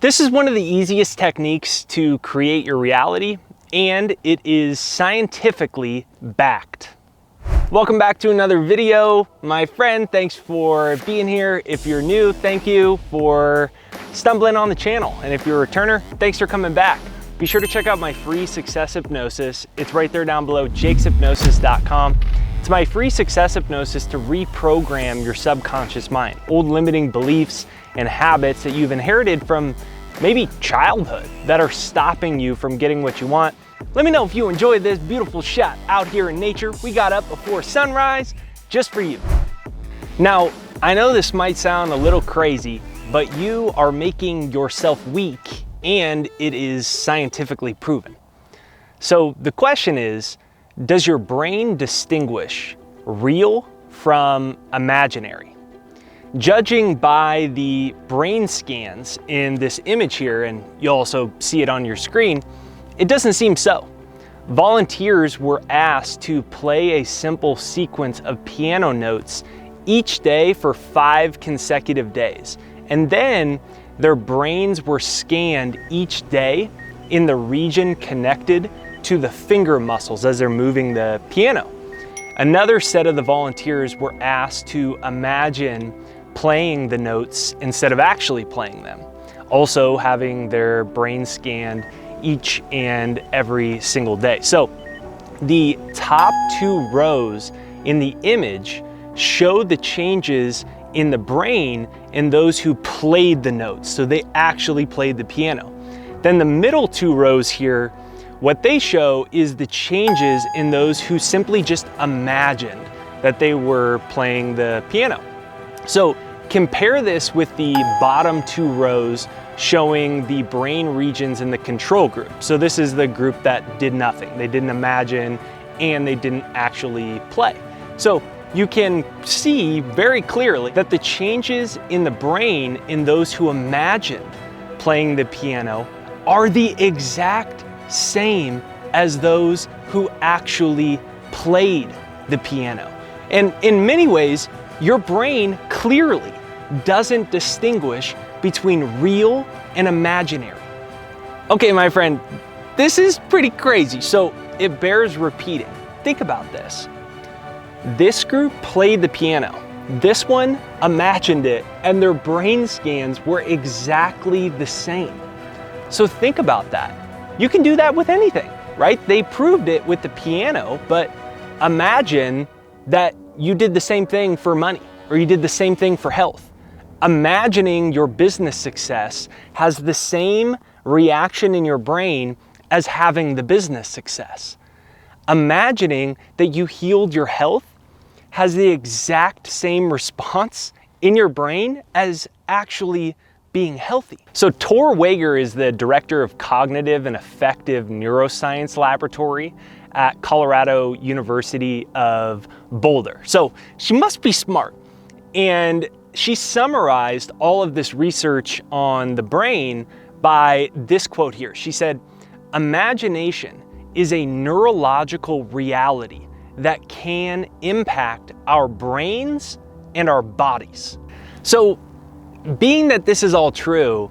This is one of the easiest techniques to create your reality, and it is scientifically backed. Welcome back to another video. My friend, thanks for being here. If you're new, thank you for stumbling on the channel. And if you're a returner, thanks for coming back. Be sure to check out my free success hypnosis. It's right there down below, jakeshypnosis.com. It's my free success hypnosis to reprogram your subconscious mind, old limiting beliefs and habits that you've inherited from maybe childhood that are stopping you from getting what you want. Let me know if you enjoyed this beautiful shot out here in nature we got up before sunrise just for you. Now, I know this might sound a little crazy, but you are making yourself weak, and it is scientifically proven. So the question is, does your brain distinguish real from imaginary? Judging by the brain scans in this image here, and you'll also see it on your screen, it doesn't seem so. Volunteers were asked to play a simple sequence of piano notes each day for 5 consecutive days. And then their brains were scanned each day in the region connected to the finger muscles as they're moving the piano. Another set of the volunteers were asked to imagine playing the notes instead of actually playing them, also having their brain scanned each and every single day. So the top 2 rows in the image show the changes in the brain in those who played the notes. So they actually played the piano. Then the middle 2 rows here, what they show is the changes in those who simply just imagined that they were playing the piano. So compare this with the bottom 2 rows showing the brain regions in the control group. So this is the group that did nothing. They didn't imagine and they didn't actually play. So you can see very clearly that the changes in the brain in those who imagined playing the piano are the exact same as those who actually played the piano. And in many ways, your brain clearly doesn't distinguish between real and imaginary. Okay, my friend, this is pretty crazy, so it bears repeating. Think about this. This group played the piano. This one imagined it, and their brain scans were exactly the same. So think about that. You can do that with anything, right? They proved it with the piano, but imagine that you did the same thing for money, or you did the same thing for health. Imagining your business success has the same reaction in your brain as having the business success. Imagining that you healed your health has the exact same response in your brain as actually being healthy. So Tor Wager is the director of cognitive and affective neuroscience laboratory at Colorado University of Boulder. So she must be smart. And she summarized all of this research on the brain by this quote here. She said, "Imagination is a neurological reality that can impact our brains and our bodies." So being that this is all true,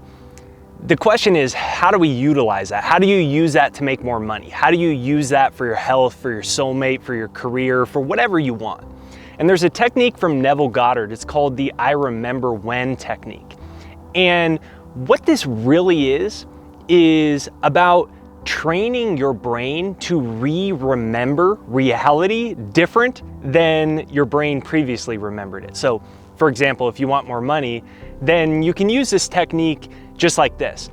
the question is, how do we utilize that? How do you use that to make more money? How do you use that for your health, for your soulmate, for your career, for whatever you want? And there's a technique from Neville Goddard. It's called the I remember when technique. And what this really is about training your brain to remember reality different than your brain previously remembered it. So for example, if you want more money, then you can use this technique just like this.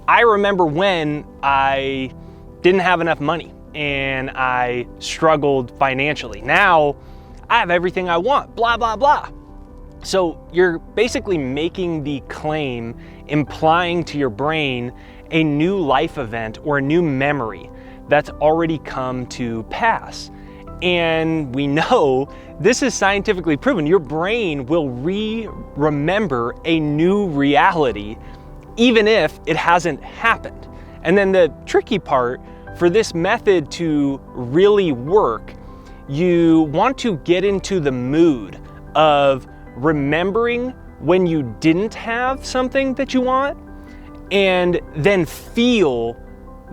I remember when I didn't have enough money and I struggled financially. Now I have everything I want, blah, blah, blah. So you're basically making the claim, implying to your brain a new life event or a new memory that's already come to pass. And we know this is scientifically proven. Your brain will remember a new reality even if it hasn't happened. And then the tricky part, for this method to really work, you want to get into the mood of remembering when you didn't have something that you want and then feel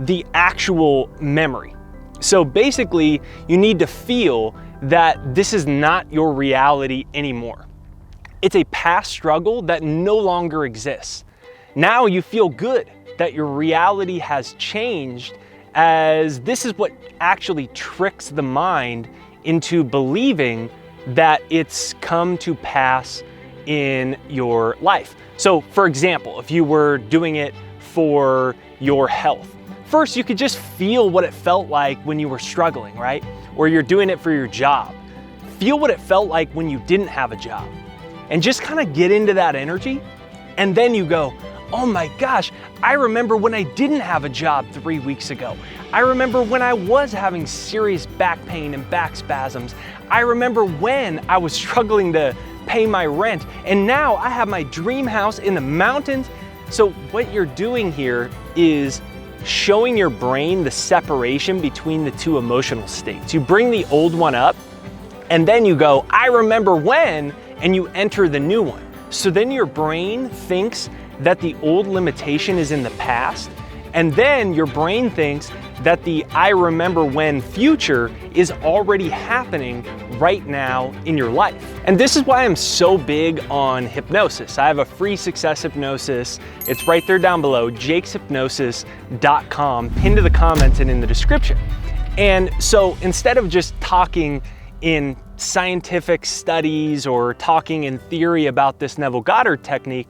the actual memory. So basically, you need to feel that this is not your reality anymore. It's a past struggle that no longer exists. Now you feel good that your reality has changed, as this is what actually tricks the mind into believing that it's come to pass in your life. So for example, if you were doing it for your health, first you could just feel what it felt like when you were struggling, right? Or you're doing it for your job. Feel what it felt like when you didn't have a job. And just kind of get into that energy. And then you go, oh my gosh, I remember when I didn't have a job 3 weeks ago. I remember when I was having serious back pain and back spasms. I remember when I was struggling to pay my rent. And now I have my dream house in the mountains. So what you're doing here is showing your brain the separation between the two emotional states. You bring the old one up, and then you go, I remember when, and you enter the new one. So then your brain thinks that the old limitation is in the past, and then your brain thinks that the I remember when future is already happening right now in your life. And this is why I'm so big on hypnosis. I have a free success hypnosis. It's right there down below, jakeshypnosis.com, pinned to the comments and in the description. And so instead of just talking in scientific studies or talking in theory about this Neville Goddard technique,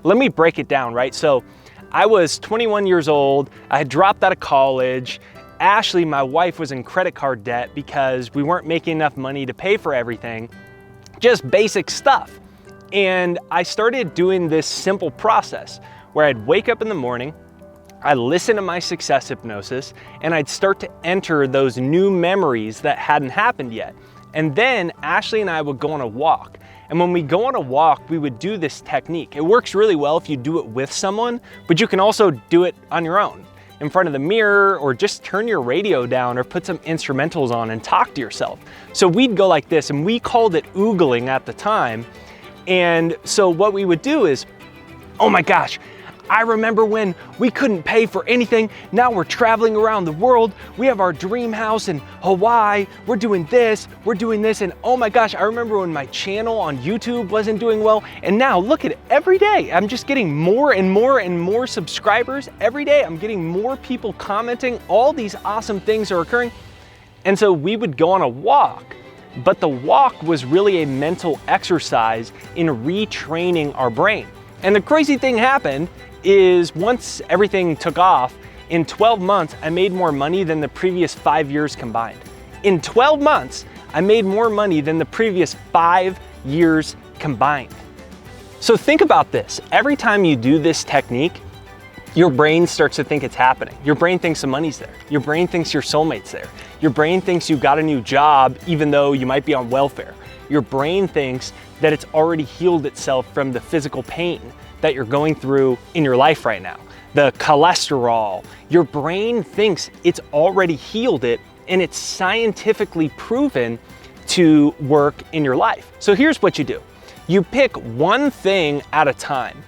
let me break it down, right? So I was 21 years old. I had dropped out of college. Ashley, my wife, was in credit card debt because we weren't making enough money to pay for everything, just basic stuff. And I started doing this simple process where I'd wake up in the morning, I'd listen to my success hypnosis, and I'd start to enter those new memories that hadn't happened yet. And then Ashley and I would go on a walk. And when we go on a walk, we would do this technique. It works really well if you do it with someone, but you can also do it on your own, in front of the mirror, or just turn your radio down or put some instrumentals on and talk to yourself. So we'd go like this, and we called it oogling at the time. And so what we would do is, oh my gosh, I remember when we couldn't pay for anything. Now we're traveling around the world. We have our dream house in Hawaii. We're doing this, and oh my gosh, I remember when my channel on YouTube wasn't doing well. And now look at it, every day I'm just getting more and more and more subscribers. Every day I'm getting more people commenting. All these awesome things are occurring. And so we would go on a walk, but the walk was really a mental exercise in retraining our brain. And the crazy thing happened is once everything took off, in 12 months, I made more money than the previous 5 years combined. In 12 months, I made more money than the previous 5 years combined. So think about this. Every time you do this technique, your brain starts to think it's happening. Your brain thinks the money's there. Your brain thinks your soulmate's there. Your brain thinks you got a new job even though you might be on welfare. Your brain thinks that it's already healed itself from the physical pain that you're going through in your life right now. The cholesterol, your brain thinks it's already healed it, and it's scientifically proven to work in your life. So here's what you do. You pick one thing at a time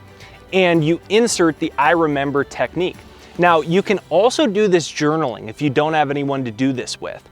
and you insert the I remember technique. Now you can also do this journaling if you don't have anyone to do this with.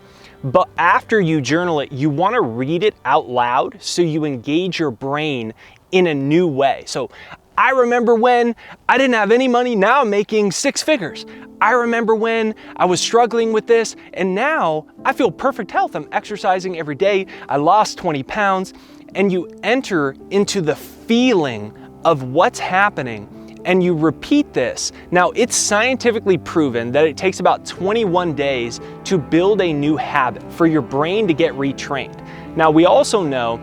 But after you journal it, you want to read it out loud so you engage your brain in a new way. So I remember when I didn't have any money, now I'm making 6 figures. I remember when I was struggling with this, and now I feel perfect health. I'm exercising every day. I lost 20 pounds. And you enter into the feeling of what's happening, and you repeat this. Now, it's scientifically proven that it takes about 21 days to build a new habit for your brain to get retrained. Now, we also know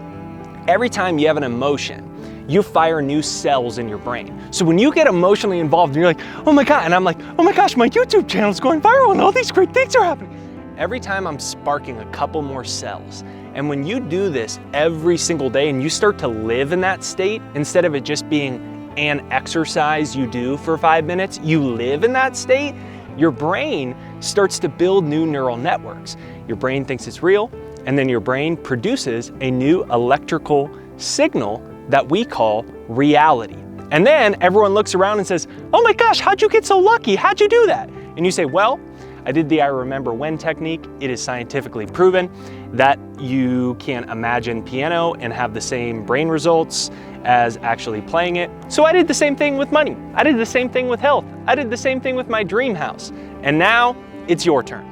every time you have an emotion, you fire new cells in your brain. So when you get emotionally involved and you're like, oh my God, and I'm like, oh my gosh, my YouTube channel is going viral and all these great things are happening. Every time I'm sparking a couple more cells. And when you do this every single day and you start to live in that state, instead of it just being an exercise you do for 5 minutes, you live in that state, your brain starts to build new neural networks. Your brain thinks it's real, and then your brain produces a new electrical signal that we call reality. And then everyone looks around and says, oh my gosh, how'd you get so lucky? How'd you do that? And you say, well, I did the I remember when technique. It is scientifically proven that you can imagine piano and have the same brain results as actually playing it. So I did the same thing with money. I did the same thing with health. I did the same thing with my dream house. And now it's your turn.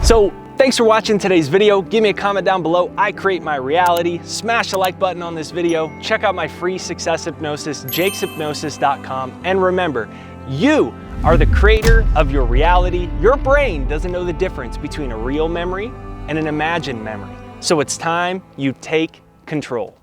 So thanks for watching today's video. Give me a comment down below. I create my reality. Smash the like button on this video. Check out my free success hypnosis, jakeshypnosis.com. And remember, you are the creator of your reality. Your brain doesn't know the difference between a real memory and an imagined memory. So it's time you take control.